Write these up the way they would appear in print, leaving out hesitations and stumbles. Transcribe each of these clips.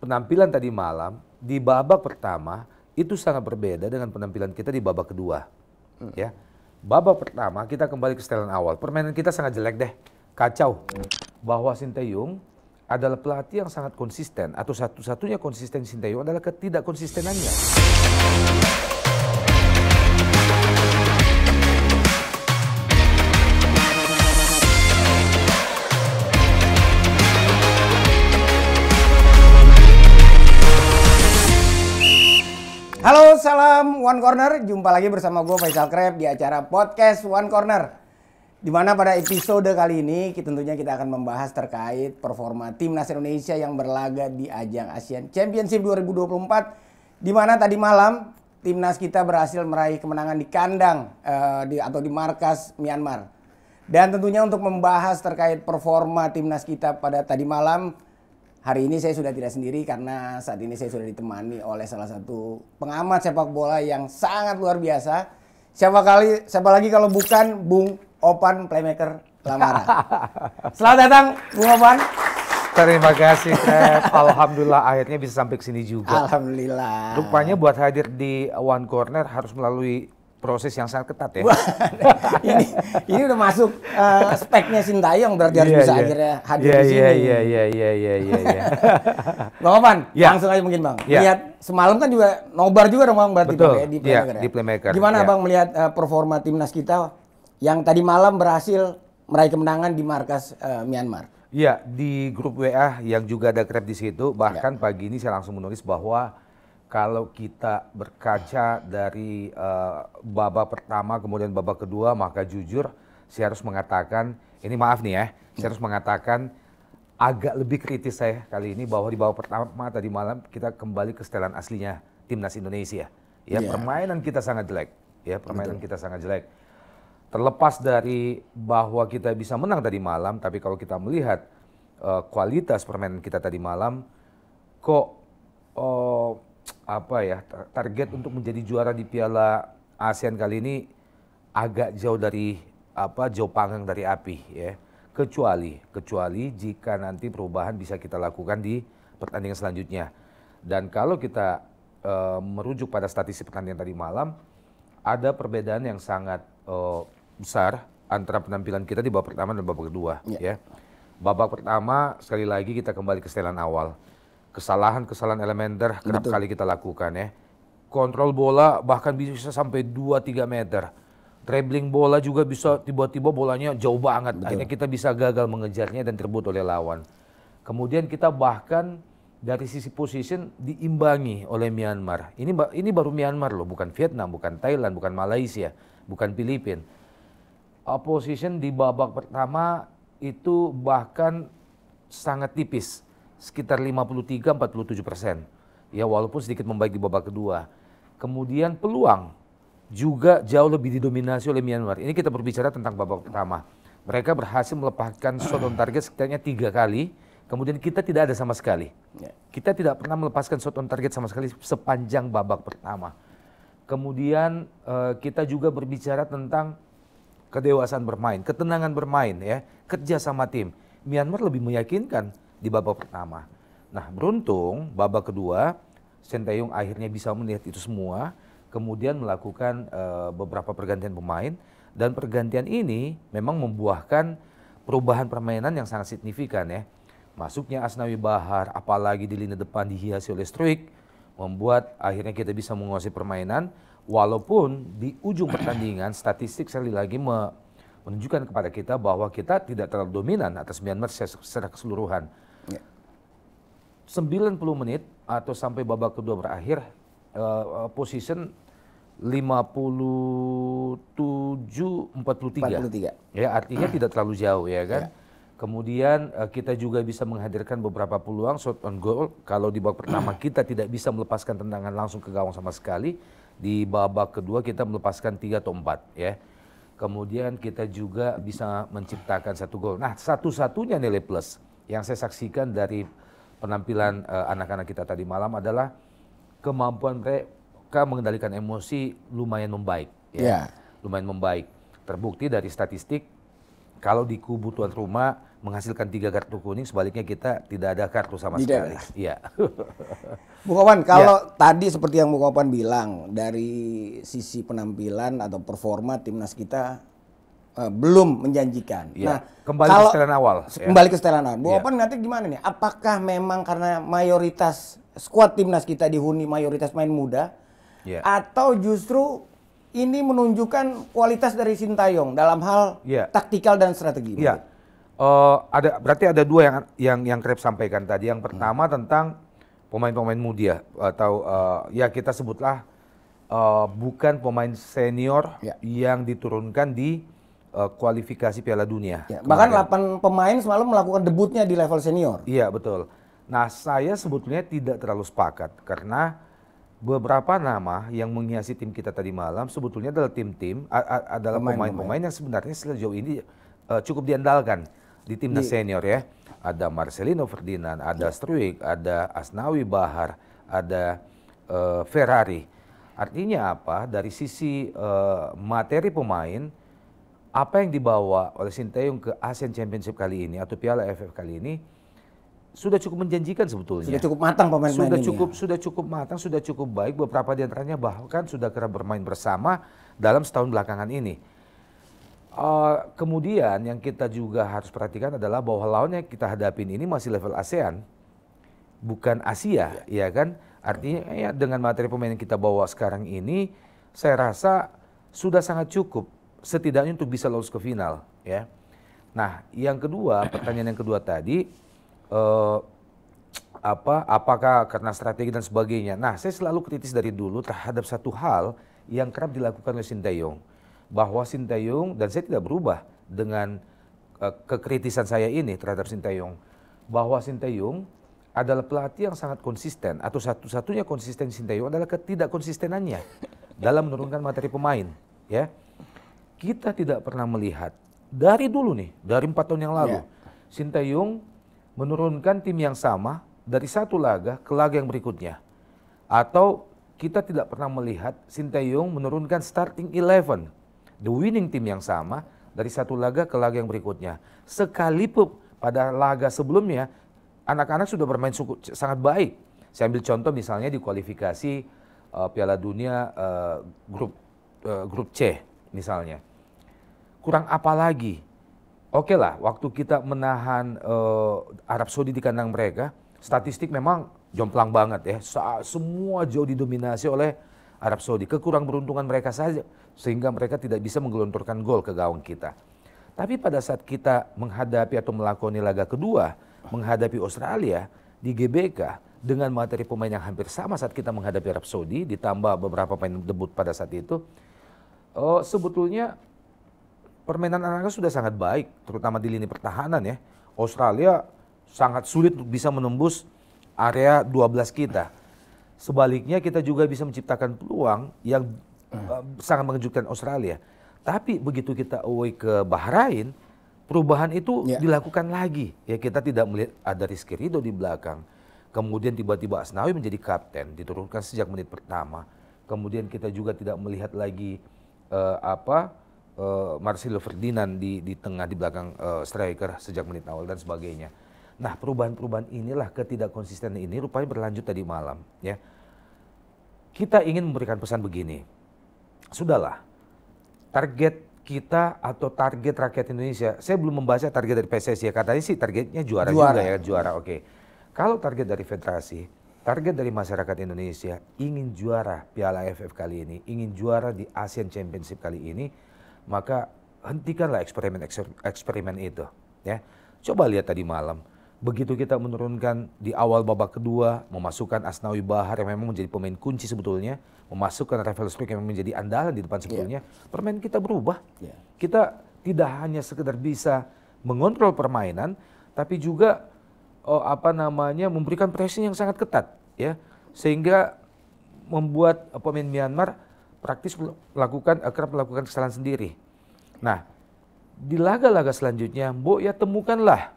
penampilan tadi malam di babak pertama itu sangat berbeda dengan penampilan kita di babak kedua. Ya, babak pertama kita kembali ke setelan awal. Permainan kita sangat jelek deh, kacau. Bahwa Sinteyong adalah pelatih yang sangat konsisten, atau satu-satunya konsisten Sinteyong adalah ketidakkonsistenannya. Halo, salam One Corner. Jumpa lagi bersama gue Faisal Kreb di acara podcast One Corner. Dimana pada episode kali ini tentunya kita akan membahas terkait performa Timnas Indonesia yang berlaga di ajang Asian Championship 2024. Dimana tadi malam Timnas kita berhasil meraih kemenangan di kandang atau di markas Myanmar. Dan tentunya untuk membahas terkait performa Timnas kita pada tadi malam, hari ini saya sudah tidak sendiri karena saat ini saya sudah ditemani oleh salah satu pengamat sepak bola yang sangat luar biasa. Siapa lagi kalau bukan Bung Opan Playmaker Lamara. Selamat datang Bung Opan. Terima kasih, alhamdulillah akhirnya bisa sampai ke sini juga. Alhamdulillah. Rupanya buat hadir di One Corner harus melalui proses yang sangat ketat ya. ini udah masuk speknya Sintayong berarti harus bisa akhirnya hadir di sini. Iya. Bang Opan, langsung aja mungkin Bang. Lihat semalam kan juga nobar juga dong Bang berarti. Betul, di Playmaker. Di Playmaker. Gimana Bang melihat performa timnas kita yang tadi malam berhasil meraih kemenangan di markas Myanmar? Iya, di grup WA yang juga ada Kreb di situ. Bahkan pagi ini saya langsung menulis bahwa kalau kita berkaca dari babak pertama kemudian babak kedua, maka jujur saya harus mengatakan, ini maaf nih ya, saya harus mengatakan agak lebih kritis saya kali ini bahwa di babak pertama tadi malam kita kembali ke setelan aslinya Timnas Indonesia. Ya, permainan kita sangat jelek. Ya, permainan kita sangat jelek. Terlepas dari bahwa kita bisa menang tadi malam, tapi kalau kita melihat kualitas permainan kita tadi malam, kok target untuk menjadi juara di Piala ASEAN kali ini agak jauh dari jauh panggang dari api ya. Kecuali jika nanti perubahan bisa kita lakukan di pertandingan selanjutnya. Dan kalau kita merujuk pada statistik pertandingan tadi malam, ada perbedaan yang sangat besar antara penampilan kita di babak pertama dan babak kedua ya. Babak pertama sekali lagi kita kembali ke setelan awal. Kesalahan elementer kerap kali kita lakukan ya. Kontrol bola bahkan bisa sampai 2-3 meter. Dribbling bola juga bisa tiba-tiba bolanya jauh banget. Akhirnya kita bisa gagal mengejarnya dan terbut oleh lawan. Kemudian kita bahkan dari sisi position diimbangi oleh Myanmar. Ini baru Myanmar loh, bukan Vietnam, bukan Thailand, bukan Malaysia, bukan Filipina. Position di babak pertama itu bahkan sangat tipis. Sekitar 53-47%. Ya, walaupun sedikit membaik di babak kedua. Kemudian peluang juga jauh lebih didominasi oleh Myanmar. Ini kita berbicara tentang babak pertama. Mereka berhasil melepaskan shot on target sekitarnya 3 kali. Kemudian kita tidak ada sama sekali. Kita tidak pernah melepaskan shot on target sama sekali sepanjang babak pertama. Kemudian kita juga berbicara tentang kedewasaan bermain, ketenangan bermain ya, kerja sama tim. Myanmar lebih meyakinkan di babak pertama. Nah, beruntung babak kedua Sinteyong akhirnya bisa melihat itu semua, kemudian melakukan beberapa pergantian pemain, dan pergantian ini memang membuahkan perubahan permainan yang sangat signifikan ya. Masuknya Asnawi Bahar, apalagi di lini depan dihiasi oleh Struijk, membuat akhirnya kita bisa menguasai permainan, walaupun di ujung pertandingan statistik sekali lagi menunjukkan kepada kita bahwa kita tidak terlalu dominan atas Myanmar secara keseluruhan. 90 menit atau sampai babak kedua berakhir, position 57-43. Ya, artinya tidak terlalu jauh ya kan. Kemudian kita juga bisa menghadirkan beberapa peluang shot on goal. Kalau di babak pertama kita tidak bisa melepaskan tendangan langsung ke gawang sama sekali, di babak kedua kita melepaskan 3 atau 4 ya. Kemudian kita juga bisa menciptakan 1 gol. Nah, satu-satunya nilai plus yang saya saksikan dari penampilan anak-anak kita tadi malam adalah kemampuan mereka mengendalikan emosi lumayan membaik ya. Lumayan membaik. Terbukti dari statistik, kalau di kubu tuan rumah menghasilkan 3 kartu kuning, sebaliknya kita tidak ada kartu sama Tidak sekali. ada. Iya. Bu Kopan, kalau tadi seperti yang Bu Kopan bilang, dari sisi penampilan atau performa timnas kita belum menjanjikan. Iya. Nah, Kembali kalau ke setelan awal. Ya. Kembali ke setelan awal. Bu Iya. Kopan nanti gimana nih? Apakah memang karena mayoritas skuad timnas kita dihuni mayoritas main muda, Iya. atau justru ini menunjukkan kualitas dari Sintayong dalam hal Iya. taktikal dan strategi? Iya. Berarti ada dua yang Krep sampaikan tadi. Yang pertama tentang pemain-pemain muda atau ya kita sebutlah bukan pemain senior Ya. yang diturunkan di kualifikasi Piala Dunia. Ya, bahkan kemarin. 8 pemain selalu melakukan debutnya di level senior. Iya, betul. Nah, saya sebetulnya tidak terlalu sepakat karena beberapa nama yang menghiasi tim kita tadi malam sebetulnya adalah adalah pemain-pemain yang sebenarnya sejauh ini cukup diandalkan di timnas senior ya. Ada Marcelino Ferdinand, ada Struijk, ada Asnawi Bahar, ada Ferrari. Artinya apa? Dari sisi materi pemain, apa yang dibawa oleh Sintayong ke Asian Championship kali ini atau Piala AFF kali ini sudah cukup menjanjikan sebetulnya. Sudah cukup matang pemain-pemain ini. Sudah cukup matang, sudah cukup baik. Beberapa di antaranya bahkan sudah kerap bermain bersama dalam setahun belakangan ini. Kemudian yang kita juga harus perhatikan adalah bahwa lawan yang kita hadapin ini masih level ASEAN, bukan Asia, ya kan? Artinya ya dengan materi pemain yang kita bawa sekarang ini, saya rasa sudah sangat cukup setidaknya untuk bisa lolos ke final, ya. Nah, yang kedua, pertanyaan yang kedua tadi, apakah karena strategi dan sebagainya. Nah, saya selalu kritis dari dulu terhadap satu hal yang kerap dilakukan oleh Sintayong, bahwa Sintayong, dan saya tidak berubah dengan kekritisan saya ini terhadap Sintayong, bahwa Sintayong adalah pelatih yang sangat konsisten, atau satu-satunya konsisten Sintayong adalah ketidakkonsistenannya dalam menurunkan materi pemain, ya. Kita tidak pernah melihat dari dulu nih, dari 4 tahun yang lalu, Sintayong menurunkan tim yang sama dari satu laga ke laga yang berikutnya. Atau kita tidak pernah melihat Sintayong menurunkan starting 11, the winning team yang sama dari satu laga ke laga yang berikutnya. Sekalipun pada laga sebelumnya anak-anak sudah bermain sangat baik. Saya ambil contoh misalnya di kualifikasi Piala Dunia grup C misalnya. Kurang apa lagi? Oke lah, waktu kita menahan Arab Saudi di kandang mereka, statistik memang jomplang banget ya. Semua jauh didominasi oleh Arab Saudi. Kekurang beruntungan mereka saja, sehingga mereka tidak bisa menggelontorkan gol ke gawang kita. Tapi pada saat kita menghadapi atau melakoni laga kedua, menghadapi Australia di GBK, dengan materi pemain yang hampir sama saat kita menghadapi Arab Saudi, ditambah beberapa pemain debut pada saat itu, sebetulnya permainan anak-anak sudah sangat baik, terutama di lini pertahanan ya. Australia sangat sulit untuk bisa menembus area 12 kita. Sebaliknya kita juga bisa menciptakan peluang yang sangat mengejutkan Australia. Tapi begitu kita away ke Bahrain, perubahan itu dilakukan lagi. Ya, kita tidak melihat ada Rizky Ridho di belakang. Kemudian tiba-tiba Asnawi menjadi kapten, diturunkan sejak menit pertama. Kemudian kita juga tidak melihat lagi Marcelo Ferdinand di tengah, di belakang striker sejak menit awal dan sebagainya. Nah, perubahan-perubahan inilah, ketidakkonsistenan ini rupanya berlanjut tadi malam, ya. Kita ingin memberikan pesan begini. Sudahlah. Target kita atau target rakyat Indonesia, saya belum membaca target dari PSSI ya, katanya sih targetnya juara juga ya, juara. Oke. Kalau target dari federasi, target dari masyarakat Indonesia ingin juara Piala AFF kali ini, ingin juara di Asian Championship kali ini, maka hentikanlah eksperimen itu, ya. Coba lihat tadi malam, begitu kita menurunkan di awal babak kedua, memasukkan Asnawi Bahar yang memang menjadi pemain kunci sebetulnya, memasukkan Rafael Struijk yang menjadi andalan di depan sebetulnya, permainan kita berubah. Kita tidak hanya sekedar bisa mengontrol permainan, tapi juga memberikan pressing yang sangat ketat, ya, sehingga membuat pemain Myanmar praktis kerap melakukan kesalahan sendiri. Nah, di laga-laga selanjutnya, ya temukanlah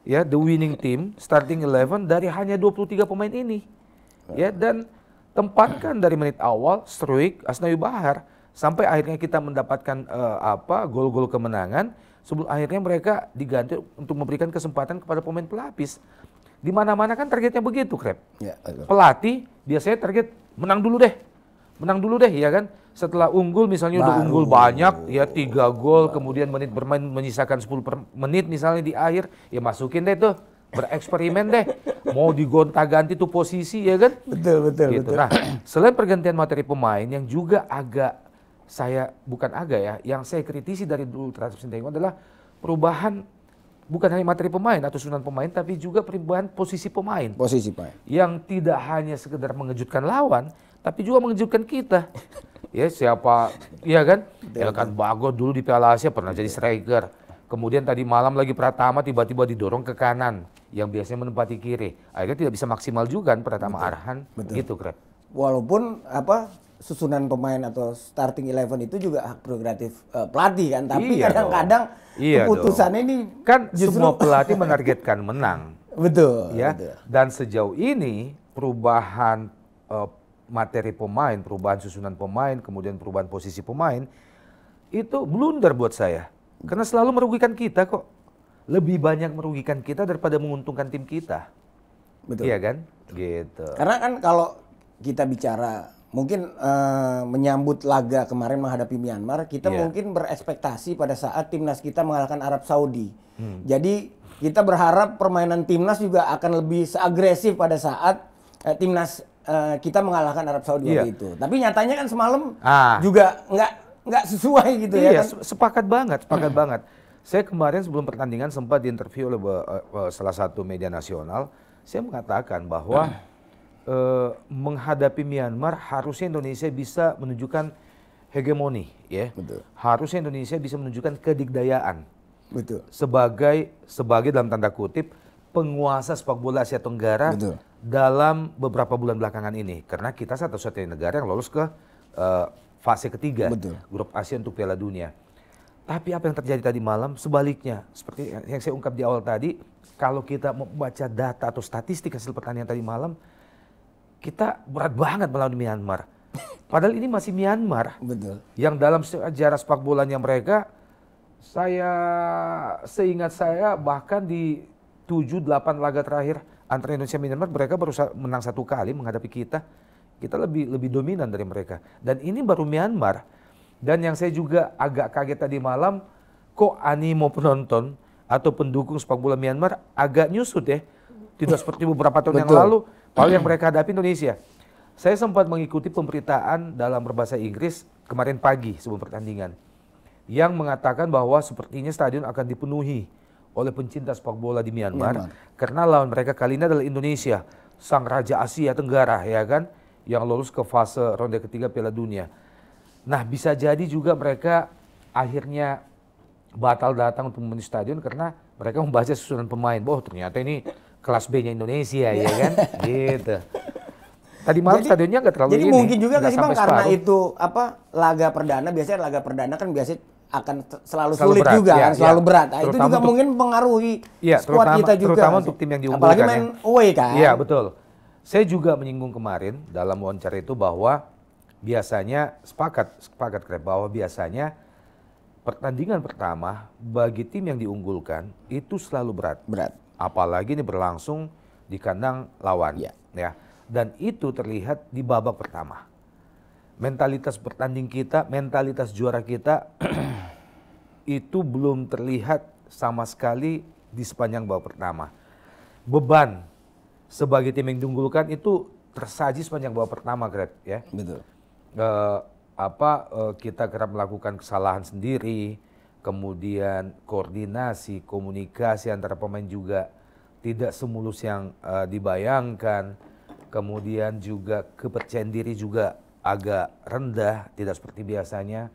ya the winning team, starting 11 dari hanya 23 pemain ini. Ya, dan tempatkan dari menit awal Struijk, Asnawi Bahar, sampai akhirnya kita mendapatkan gol-gol kemenangan Sebelum akhirnya mereka diganti untuk memberikan kesempatan kepada pemain pelapis. Di mana-mana kan targetnya begitu, Krep. Ya, betul. Pelatih biasanya target menang dulu deh, ya kan. Setelah unggul misalnya udah unggul banyak, ya 3 gol, kemudian menit bermain menyisakan 10 menit misalnya di akhir, ya masukin deh tuh, bereksperimen deh, mau digonta-ganti tuh posisi, ya kan. Betul. Gitu. Nah, selain pergantian materi pemain yang juga yang saya kritisi dari dulu terhadap Sinteyong adalah perubahan bukan hanya materi pemain atau susunan pemain, tapi juga perubahan posisi pemain. Posisi Pak. Yang tidak hanya sekedar mengejutkan lawan, tapi juga mengejutkan kita. Ya siapa, iya kan? Elkan Bagot dulu di Piala Asia pernah jadi striker. Kemudian tadi malam lagi Pratama tiba-tiba didorong ke kanan, yang biasanya menempati kiri. Akhirnya tidak bisa maksimal juga kan Pratama Arhan, gitu Krep. Walaupun susunan pemain atau starting 11 itu juga hak prerogatif pelatih kan, tapi Iya kadang-kadang keputusannya ini kan justru semua pelatih menargetkan menang. Betul. Ya. Dan sejauh ini perubahan materi pemain, perubahan susunan pemain, kemudian perubahan posisi pemain itu blunder buat saya. Karena selalu merugikan kita kok. Lebih banyak merugikan kita daripada menguntungkan tim kita. Betul. Iya kan? Gitu. Karena kan kalau kita bicara mungkin menyambut laga kemarin menghadapi Myanmar, kita mungkin berekspektasi pada saat timnas kita mengalahkan Arab Saudi. Jadi kita berharap permainan timnas juga akan lebih seagresif pada saat timnas kita mengalahkan Arab Saudi waktu itu. Tapi nyatanya kan semalam juga nggak sesuai gitu ya kan. Sepakat banget. Saya kemarin sebelum pertandingan sempat diinterview oleh salah satu media nasional. Saya mengatakan bahwa menghadapi Myanmar harusnya Indonesia bisa menunjukkan hegemoni, ya. Betul. Harusnya Indonesia bisa menunjukkan kedikdayaan. Betul. Sebagai dalam tanda kutip penguasa sepak bola Asia Tenggara. Betul. Dalam beberapa bulan belakangan ini, karena kita satu-satunya negara yang lolos ke fase ketiga. Betul. Grup Asia untuk Piala Dunia. Tapi apa yang terjadi tadi malam sebaliknya, seperti yang saya ungkap di awal tadi, kalau kita membaca data atau statistik hasil pertandingan tadi malam, kita berat banget melawan Myanmar. Padahal ini masih Myanmar. Betul. Yang dalam sejarah sepak bolanya mereka, seingat saya bahkan di 7-8 laga terakhir antara Indonesia dan Myanmar, mereka baru menang 1 kali menghadapi kita. Kita lebih dominan dari mereka. Dan ini baru Myanmar. Dan yang saya juga agak kaget tadi malam, kok animo penonton atau pendukung sepak bola Myanmar agak nyusut ya. Tidak seperti beberapa tahun yang lalu, yang mereka hadapi Indonesia. Saya sempat mengikuti pemberitaan dalam berbahasa Inggris kemarin pagi sebelum pertandingan. Yang mengatakan bahwa sepertinya stadion akan dipenuhi oleh pencinta sepak bola di Myanmar. Karena lawan mereka kali ini adalah Indonesia, sang raja Asia Tenggara, ya kan, yang lolos ke fase ronde ketiga Piala Dunia. Nah, bisa jadi juga mereka akhirnya batal datang untuk memenuhi stadion karena mereka membaca susunan pemain. Oh, ternyata ini kelas B-nya Indonesia, ya kan, gitu. Tadi malam stadionnya nggak terlalu jadi mungkin juga nggak sih Bang, karena separuh. itu laga perdana, biasanya laga perdana kan biasanya akan selalu sulit berat, juga kan, selalu berat. Nah, itu juga mungkin mempengaruhi squad kita juga. Terutama untuk tim yang diunggulkan. Apalagi main away kan. Iya, betul. Saya juga menyinggung kemarin dalam wawancara itu bahwa biasanya sepakat Krep, bahwa biasanya pertandingan pertama bagi tim yang diunggulkan itu selalu berat. Apalagi ini berlangsung di kandang lawan. Ya. Dan itu terlihat di babak pertama. Mentalitas bertanding kita, mentalitas juara kita itu belum terlihat sama sekali di sepanjang babak pertama. Beban sebagai tim yang diunggulkan itu tersaji sepanjang babak pertama, Greg, ya. Betul. Kita kerap melakukan kesalahan sendiri, kemudian koordinasi, komunikasi antara pemain juga tidak semulus yang dibayangkan, kemudian juga kepercayaan diri juga agak rendah, tidak seperti biasanya.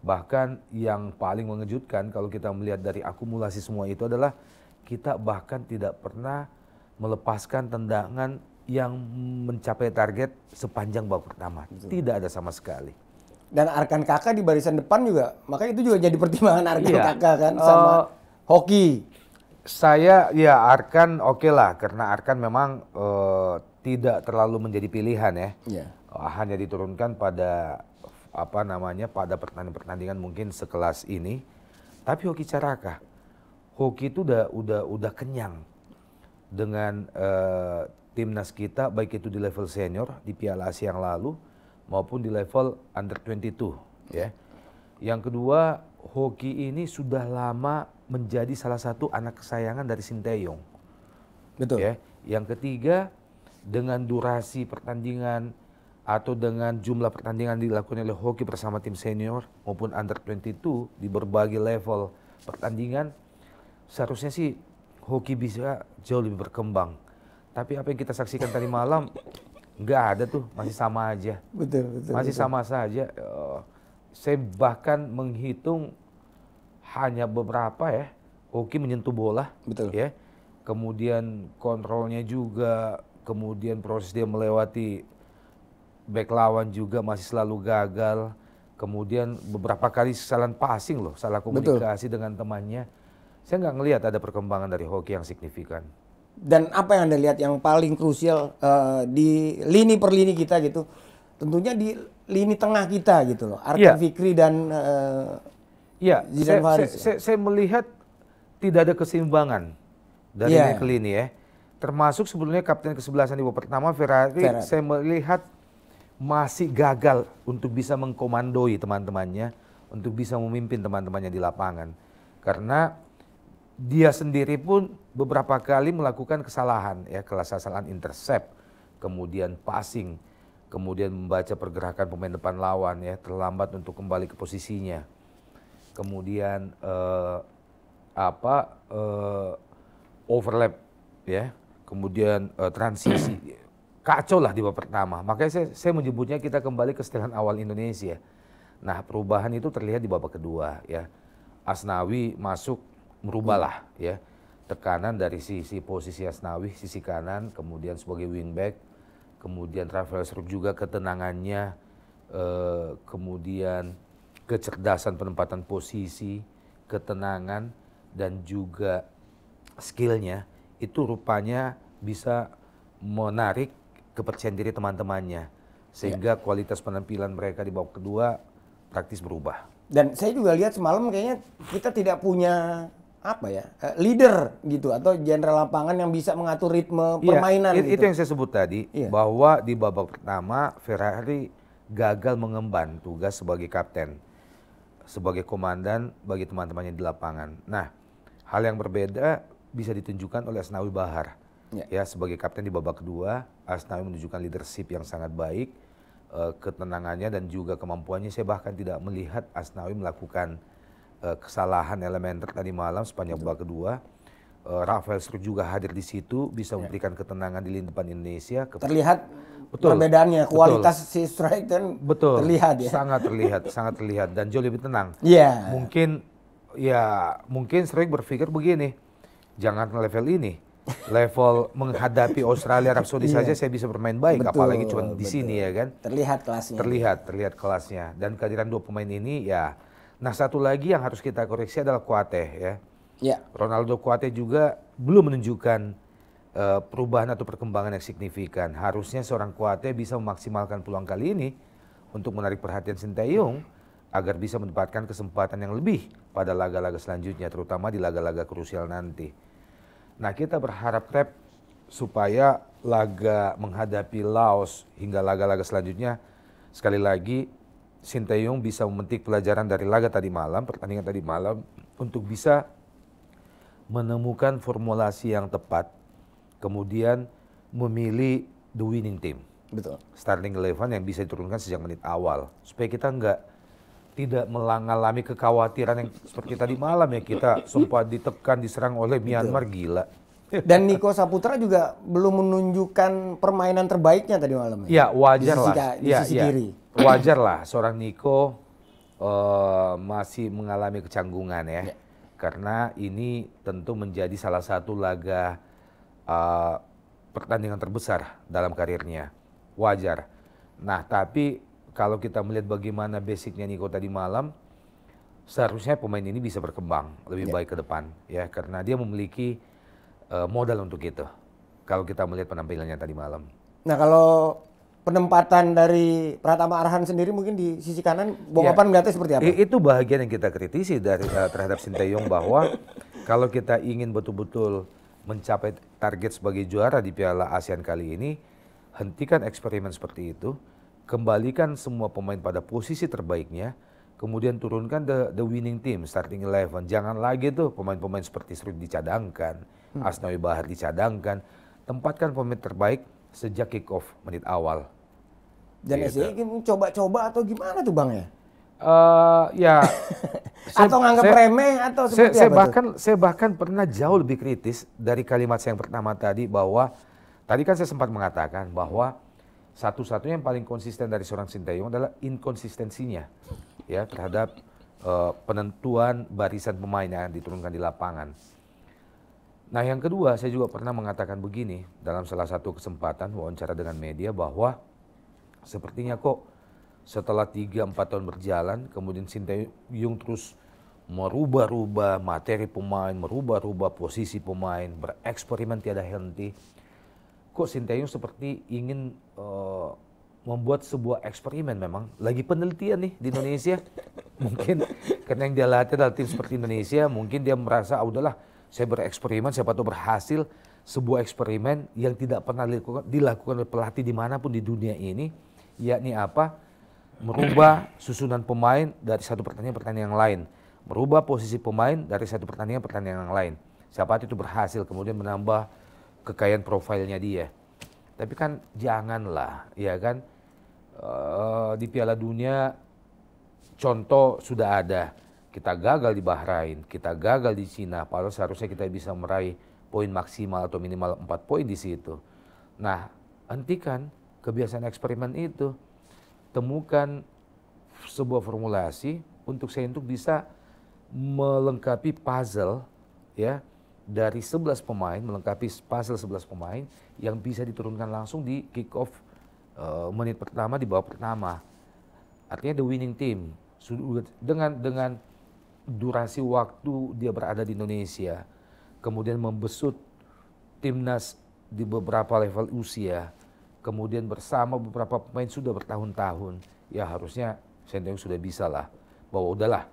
Bahkan yang paling mengejutkan kalau kita melihat dari akumulasi semua itu adalah kita bahkan tidak pernah melepaskan tendangan yang mencapai target sepanjang babak pertama. Tidak ada sama sekali. Dan Arkan Kakak di barisan depan juga, makanya itu juga jadi pertimbangan Arkan Kakak kan sama hoki. Saya Arkan oke lah, karena Arkan memang tidak terlalu menjadi pilihan ya. Hanya diturunkan pada pada pertandingan-pertandingan mungkin sekelas ini. Tapi Hoki Caraka, Hoki itu udah kenyang dengan timnas kita, baik itu di level senior di Piala Asia yang lalu maupun di level under 22 ya. Yang kedua, Hoki ini sudah lama menjadi salah satu anak kesayangan dari Sinteyong. Betul. Ya. Yang ketiga, dengan durasi pertandingan atau dengan jumlah pertandingan dilakukan oleh Hoki bersama tim senior maupun under 22 di berbagai level pertandingan, seharusnya sih Hoki bisa jauh lebih berkembang. Tapi apa yang kita saksikan tadi malam nggak ada tuh, masih sama aja. Betul. Masih sama saja. Saya bahkan menghitung hanya beberapa ya, Hoki menyentuh bola. Betul. Ya. Kemudian kontrolnya juga, kemudian proses dia melewati back lawan juga masih selalu gagal. Kemudian beberapa kali kesalahan passing loh, salah komunikasi dengan temannya. Saya nggak ngelihat ada perkembangan dari Hoki yang signifikan. Dan apa yang Anda lihat yang paling krusial di lini per lini kita gitu? Tentunya di lini tengah kita gitu loh. Arkan Fikri dan Zidane Faris. Saya melihat tidak ada keseimbangan dari lini ke lini ya. Termasuk sebelumnya kapten kesebelasan di babak pertama Ferrari. Saya melihat masih gagal untuk bisa mengkomandoi teman-temannya, untuk bisa memimpin teman-temannya di lapangan. Karena dia sendiri pun beberapa kali melakukan kesalahan ya, kesalahan intercept, kemudian passing, kemudian membaca pergerakan pemain depan lawan ya, terlambat untuk kembali ke posisinya. Kemudian overlap ya, kemudian transisi. Kacau lah di babak pertama. Makanya saya menyebutnya kita kembali ke setelan awal Indonesia. Nah, perubahan itu terlihat di babak kedua ya. Asnawi masuk merubahlah ya tekanan dari sisi posisi Asnawi sisi kanan, kemudian sebagai wingback, kemudian Rafael Struijk juga ketenangannya, kemudian kecerdasan penempatan posisi, ketenangan dan juga skillnya itu rupanya bisa menarik kepercayaan diri teman-temannya sehingga kualitas penampilan mereka di babak kedua praktis berubah. Dan saya juga lihat semalam kayaknya kita tidak punya leader gitu atau jenderal lapangan yang bisa mengatur ritme permainan. Itu yang saya sebut tadi bahwa di babak pertama Ferrari gagal mengemban tugas sebagai kapten, sebagai komandan bagi teman-temannya di lapangan. Nah, hal yang berbeda bisa ditunjukkan oleh Asnawi Bahar. Ya, sebagai kapten di babak kedua, Asnawi menunjukkan leadership yang sangat baik, ketenangannya dan juga kemampuannya. Saya bahkan tidak melihat Asnawi melakukan kesalahan elementer tadi malam sepanjang babak kedua. Rafael Struijk juga hadir di situ, bisa memberikan ketenangan di lini depan Indonesia. Terlihat perbedaannya, kualitas si Struijk kan terlihat ya. Sangat terlihat dan jauh lebih tenang. Iya. Mungkin Struijk berpikir begini, jangan level ini. Level menghadapi Australia, Arab Saudi saja saya bisa bermain baik, apalagi cuma di sini ya kan. Terlihat kelasnya. Terlihat kelasnya. Dan kehadiran dua pemain ini ya. Nah, satu lagi yang harus kita koreksi adalah Kouyaté ya. Ronaldo Kouyaté juga belum menunjukkan perubahan atau perkembangan yang signifikan. Harusnya seorang Kouyaté bisa memaksimalkan peluang kali ini untuk menarik perhatian Sinteyong agar bisa mendapatkan kesempatan yang lebih pada laga-laga selanjutnya, terutama di laga-laga krusial nanti. Nah, kita berharap supaya laga menghadapi Laos hingga laga-laga selanjutnya sekali lagi Sinteyong bisa memetik pelajaran dari laga tadi malam, pertandingan tadi malam untuk bisa menemukan formulasi yang tepat, kemudian memilih the winning team. Betul. Starting 11 yang bisa diturunkan sejak menit awal supaya kita tidak mengalami kekhawatiran yang seperti tadi malam ya, kita sempat ditekan diserang oleh Myanmar. Gila. Dan Nico Saputra juga belum menunjukkan permainan terbaiknya tadi malam. Ya wajar lah. Di sisi kiri. Wajar lah seorang Nico masih mengalami kecanggungan ya. Karena ini tentu menjadi salah satu laga pertandingan terbesar dalam karirnya. Wajar. Nah, tapi kalau kita melihat bagaimana basicnya Nico tadi malam, seharusnya pemain ini bisa berkembang lebih baik ke depan ya, karena dia memiliki modal untuk itu. Kalau kita melihat penampilannya tadi malam. Nah, kalau penempatan dari Pratama Arhan sendiri mungkin di sisi kanan, Bung Opan melihatnya seperti apa? Itu bahagian yang kita kritisi dari terhadap Sinteyong, bahwa kalau kita ingin betul-betul mencapai target sebagai juara di Piala ASEAN kali ini, hentikan eksperimen seperti itu, kembalikan semua pemain pada posisi terbaiknya, kemudian turunkan the winning team, starting 11. Jangan lagi tuh pemain-pemain seperti Sri dicadangkan, Asnawi Bahar dicadangkan, tempatkan pemain terbaik sejak kick off menit awal. Dan SCY coba-coba atau gimana tuh Bang ya? Ya, atau nganggap remeh atau seperti apa? Saya bahkan pernah jauh lebih kritis dari kalimat saya yang pertama tadi, bahwa tadi kan saya sempat mengatakan bahwa satu-satunya yang paling konsisten dari seorang Sinteyong adalah inkonsistensinya ya terhadap penentuan barisan pemain yang diturunkan di lapangan. Nah, yang kedua, saya juga pernah mengatakan begini dalam salah satu kesempatan wawancara dengan media, bahwa sepertinya kok setelah 3-4 tahun berjalan, kemudian Sinteyong terus merubah-rubah materi pemain, merubah-rubah posisi pemain, bereksperimen tiada henti. Kok Sinteyong seperti ingin membuat sebuah eksperimen, memang lagi penelitian nih di Indonesia. Mungkin karena yang dia latih adalah tim seperti Indonesia, mungkin dia merasa udahlah saya bereksperimen, siapa tahu berhasil. Sebuah eksperimen yang tidak pernah dilakukan oleh pelatih dimanapun di dunia ini, yakni apa? Merubah susunan pemain dari satu pertandingan yang lain, merubah posisi pemain dari satu pertandingan yang lain. Siapa itu berhasil, kemudian menambah kekayaan profilnya dia. Tapi kan janganlah, ya kan, di Piala Dunia contoh sudah ada. Kita gagal di Bahrain, kita gagal di Cina, padahal seharusnya kita bisa meraih poin maksimal atau minimal 4 poin di situ. Nah, hentikan kebiasaan eksperimen itu. Temukan sebuah formulasi untuk bisa melengkapi puzzle ya dari 11 pemain, melengkapi puzzle 11 pemain yang bisa diturunkan langsung di kick off menit pertama di babak pertama. Artinya the winning team dengan durasi waktu dia berada di Indonesia, kemudian membesut timnas di beberapa level usia, kemudian bersama beberapa pemain sudah bertahun-tahun, ya harusnya Sinteyong sudah bisa lah, bahwa udahlah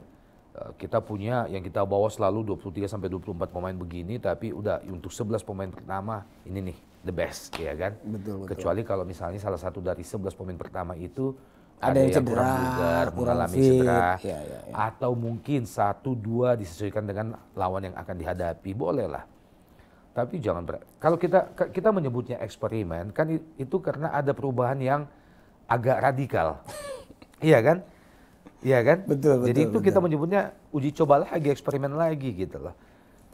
kita punya yang kita bawa selalu 23-24 pemain begini, tapi udah untuk 11 pemain pertama ini nih the best, ya kan? Betul. Kecuali kalau misalnya salah satu dari 11 pemain pertama itu ada yang cedera, kurang bugar, mengalami cedera, ya. atau mungkin 1-2 disesuaikan dengan lawan yang akan dihadapi, boleh lah. Tapi jangan kalau kita menyebutnya eksperimen kan itu karena ada perubahan yang agak radikal. Iya kan? Iya kan? Betul. Jadi kita menyebutnya uji coba lagi, eksperimen lagi gitu loh.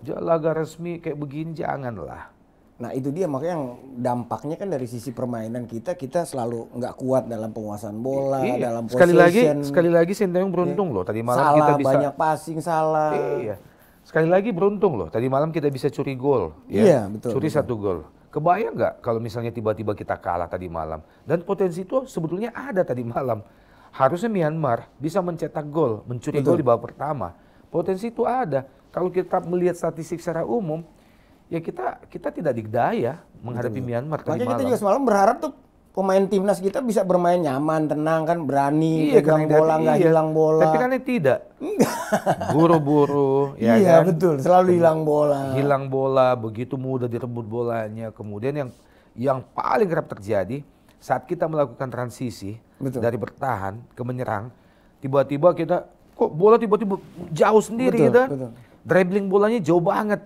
Jangan laga resmi kayak begini, janganlah. Nah itu dia makanya yang dampaknya kan dari sisi permainan kita selalu nggak kuat dalam penguasaan bola, dalam possession. Sekali lagi Sinteyong beruntung loh tadi malam kita bisa banyak passing salah. Iya. Sekali lagi beruntung loh, tadi malam kita bisa curi gol. Ya? Iya, betul. Curi 1 gol. Kebayang nggak kalau misalnya tiba-tiba kita kalah tadi malam? Dan potensi itu sebetulnya ada tadi malam. Harusnya Myanmar bisa mencetak gol, mencuri gol di babak pertama. Potensi itu ada. Kalau kita melihat statistik secara umum, ya kita tidak dikdaya menghadapi Myanmar tadi malam. Makanya kita juga semalam berharap tuh pemain timnas kita bisa bermain nyaman, tenang kan, berani, pegang bola, nggak hilang bola. Tapi kan tidak. Buru-buru, ya iya, kan? Betul, selalu hilang bola. Hilang bola, begitu mudah direbut bolanya. Kemudian yang paling kerap terjadi saat kita melakukan transisi dari bertahan ke menyerang, tiba-tiba kita kok bola tiba-tiba jauh sendiri gitu. Dribbling bolanya jauh banget.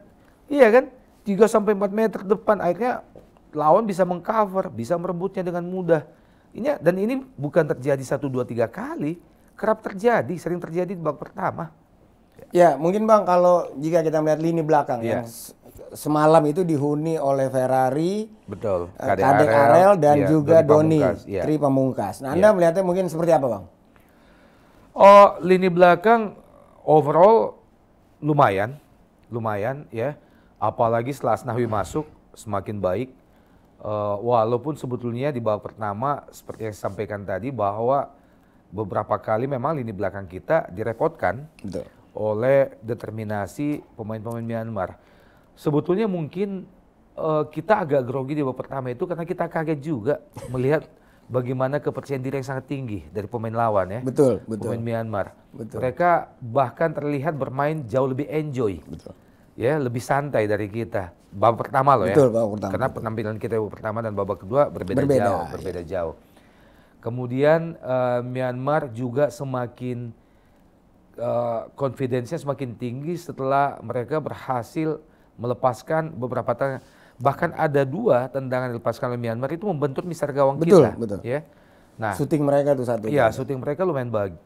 Iya kan? 3-4 meter depan, akhirnya lawan bisa mengcover, bisa merebutnya dengan mudah. Dan ini bukan terjadi 1, 2, 3 kali, kerap terjadi, sering terjadi di babak pertama. Ya, mungkin Bang kalau jika kita melihat lini belakang yang semalam itu dihuni oleh Ferrari, betul, Kadek Arel dan juga Doni Tri Pamungkas. Nah, Anda melihatnya mungkin seperti apa, Bang? Oh, lini belakang overall lumayan ya. Apalagi setelah Asnawi masuk semakin baik. Walaupun sebetulnya di babak pertama seperti yang saya sampaikan tadi bahwa beberapa kali memang lini belakang kita direpotkan oleh determinasi pemain-pemain Myanmar. Sebetulnya mungkin kita agak grogi di babak pertama itu karena kita kaget juga melihat bagaimana kepercayaan diri yang sangat tinggi dari pemain lawan ya. Betul, betul. Pemain Myanmar. Betul. Mereka bahkan terlihat bermain jauh lebih enjoy. Betul. Ya, lebih santai dari kita. Babak pertama loh ya. Betul, babak pertama. Karena penampilan kita babak pertama dan babak kedua berbeda Berbeda, jauh. Kemudian Myanmar juga semakin confidence-nya semakin tinggi setelah mereka berhasil melepaskan beberapa tendangan. Bahkan ada 2 tendangan yang dilepaskan oleh Myanmar itu membentur mister gawang kita. Betul. Ya. Nah, Syuting mereka tuh satu. iya, syuting mereka lumayan bagus.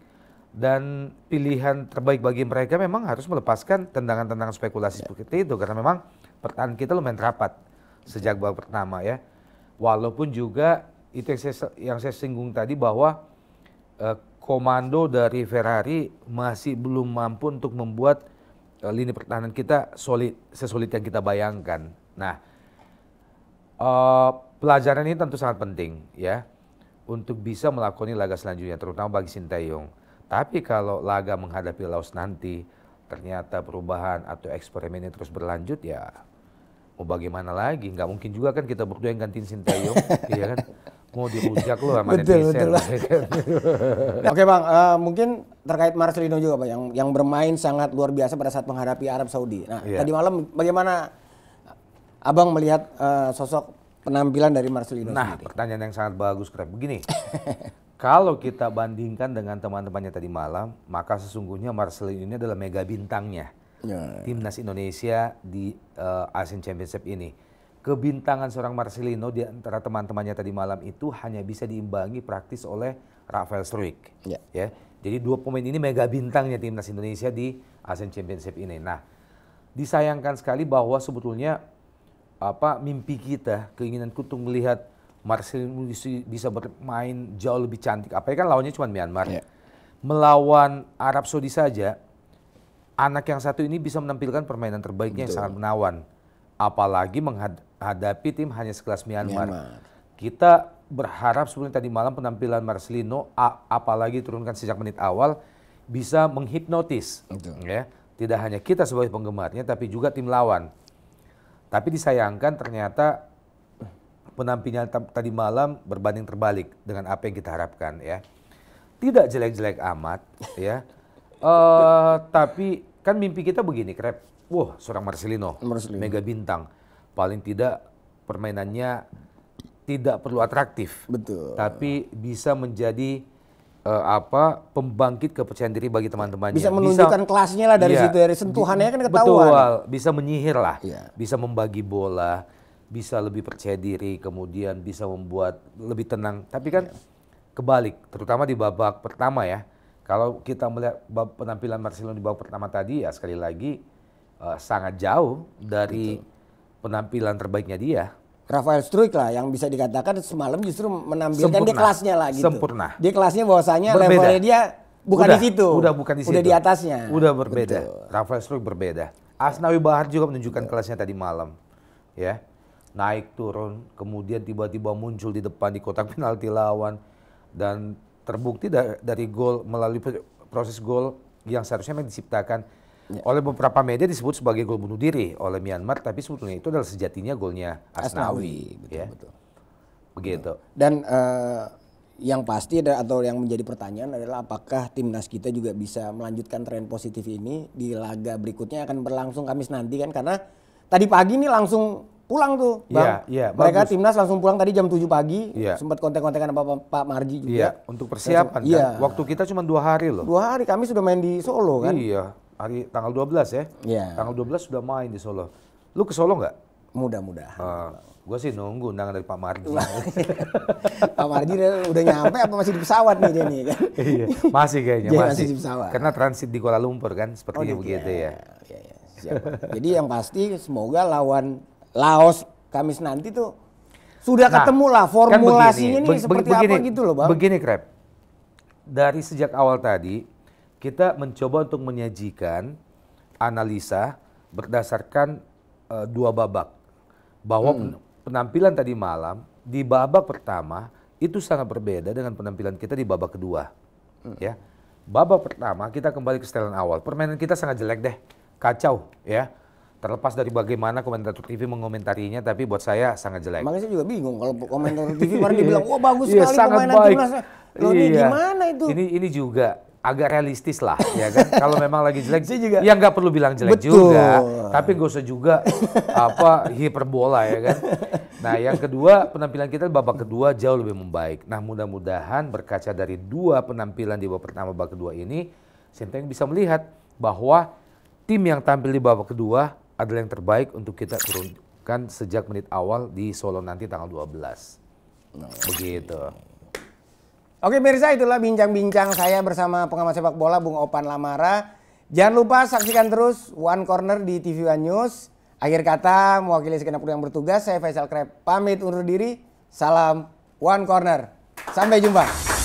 Dan pilihan terbaik bagi mereka memang harus melepaskan tendangan-tendangan spekulasi seperti itu. Karena memang pertahanan kita lumayan rapat sejak babak pertama ya. Walaupun juga itu yang saya singgung tadi bahwa komando dari Ferrari masih belum mampu untuk membuat lini pertahanan kita sesolid yang kita bayangkan. Nah, pelajaran ini tentu sangat penting ya untuk bisa melakoni laga selanjutnya, terutama bagi Sintayong. Tapi kalau laga menghadapi Laos nanti ternyata perubahan atau eksperimen ini terus berlanjut ya mau bagaimana lagi? Nggak mungkin juga kan kita berdua yang gantiin Sintayong, iya kan? Mau dirujak lu sama netizen. Oke Bang, mungkin terkait Marcelino juga Bang yang bermain sangat luar biasa pada saat menghadapi Arab Saudi. Nah, tadi malam bagaimana Abang melihat sosok penampilan dari Marcelino sendiri? Pertanyaan yang sangat bagus, Krep. Begini, kalau kita bandingkan dengan teman-temannya tadi malam, maka sesungguhnya Marcelino ini adalah mega bintangnya timnas Indonesia di Asian Championship ini. Kebintangan seorang Marcelino di antara teman-temannya tadi malam itu hanya bisa diimbangi praktis oleh Rafael Struijk. Ya. Jadi 2 pemain ini mega bintangnya timnas Indonesia di Asian Championship ini. Nah, disayangkan sekali bahwa sebetulnya mimpi kita, keinginanku untuk melihat Marcelino bisa bermain jauh lebih cantik. Apalagi kan lawannya cuma Myanmar. Melawan Arab Saudi saja, anak yang satu ini bisa menampilkan permainan terbaiknya yang sangat menawan. Apalagi menghadapi tim hanya sekelas Myanmar. Kita berharap sebelum tadi malam penampilan Marcelino, apalagi turunkan sejak menit awal, bisa menghipnotis. Ya. Tidak hanya kita sebagai penggemarnya, tapi juga tim lawan. Tapi disayangkan ternyata penampilan tadi malam berbanding terbalik dengan apa yang kita harapkan ya. Tidak jelek-jelek amat ya. Tapi kan mimpi kita begini, Krep. Wah, seorang Marcelino, mega bintang. Paling tidak permainannya tidak perlu atraktif. Betul. Tapi bisa menjadi pembangkit kepercayaan diri bagi teman-temannya. Bisa menunjukkan kelasnya lah dari situ, dari sentuhannya kan ketahuan. Betul, bisa menyihir lah. Bisa membagi bola, bisa lebih percaya diri, kemudian bisa membuat lebih tenang. Tapi kan kebalik, terutama di babak pertama ya. Kalau kita melihat penampilan Marcelino di babak pertama tadi ya sekali lagi sangat jauh dari penampilan terbaiknya dia. Rafael Struijk lah yang bisa dikatakan semalam justru menampilkan dia kelasnya lah gitu. Sempurna. Dia kelasnya bahwasanya levelnya dia bukan di situ. Udah bukan di situ. Udah di atasnya. Udah berbeda. Rafael Struijk berbeda. Asnawi Bahar juga menunjukkan kelasnya tadi malam. Ya. Naik turun, kemudian tiba-tiba muncul di depan di kotak penalti lawan dan terbukti dari gol melalui proses gol yang seharusnya memang diciptakan oleh beberapa media disebut sebagai gol bunuh diri oleh Myanmar, tapi sebetulnya itu adalah sejatinya golnya Asnawi. Betul. Begitu. Dan yang pasti atau yang menjadi pertanyaan adalah apakah timnas kita juga bisa melanjutkan tren positif ini di laga berikutnya akan berlangsung Kamis nanti kan, karena tadi pagi nih langsung pulang tuh Bang. Mereka bagus. Timnas langsung pulang tadi jam 7 pagi. Sempat kontak-kontakan sama Pak Marji juga. Untuk persiapan kan. Waktu kita cuma 2 hari loh. 2 hari, kami sudah main di Solo kan. Iya, hari tanggal 12 ya. Tanggal 12 sudah main di Solo. Lu ke Solo nggak? Mudah-mudahan. Gue sih nunggu undangan dari Pak Marji. Pak Marji udah nyampe apa masih di pesawat nih dia nih kan? Iya, masih kayaknya masih di pesawat. Karena transit di Kuala Lumpur kan, sepertinya begitu ya. Siap. Jadi yang pasti semoga lawan Laos Kamis nanti tuh sudah ketemu lah formulasinya kan seperti apa gitu loh Bang. Begini Krep, dari sejak awal tadi kita mencoba untuk menyajikan analisa berdasarkan 2 babak. Bahwa penampilan tadi malam di babak pertama itu sangat berbeda dengan penampilan kita di babak kedua. Ya, babak pertama kita kembali ke setelan awal. Permainan kita sangat jelek deh, kacau ya. Terlepas dari bagaimana komentator TV mengomentarinya, tapi buat saya sangat jelek. Makanya saya juga bingung kalau komentator TV kemarin dibilang, wah bagus Iya, sekali sangat pemainan baik. timnasnya. Loh ini Iya. gimana itu? Ini juga agak realistis lah, ya kan? Kalau memang lagi jelek, Saya juga. ya nggak perlu bilang jelek Betul. juga, tapi gak usah juga hiperbola, ya kan? Nah, yang kedua, penampilan kita babak kedua jauh lebih membaik. Nah, mudah-mudahan berkaca dari dua penampilan di babak pertama, babak kedua ini, Sintayong bisa melihat bahwa tim yang tampil di babak kedua adalah yang terbaik untuk kita turunkan sejak menit awal di Solo nanti tanggal 12. Begitu. Oke pemirsa, itulah bincang-bincang saya bersama pengamat sepak bola Bung Opan Lamara. Jangan lupa saksikan terus One Corner di TV One News. Akhir kata mewakili segenap kru yang bertugas, saya Faisal Kreb pamit undur diri. Salam One Corner. Sampai jumpa.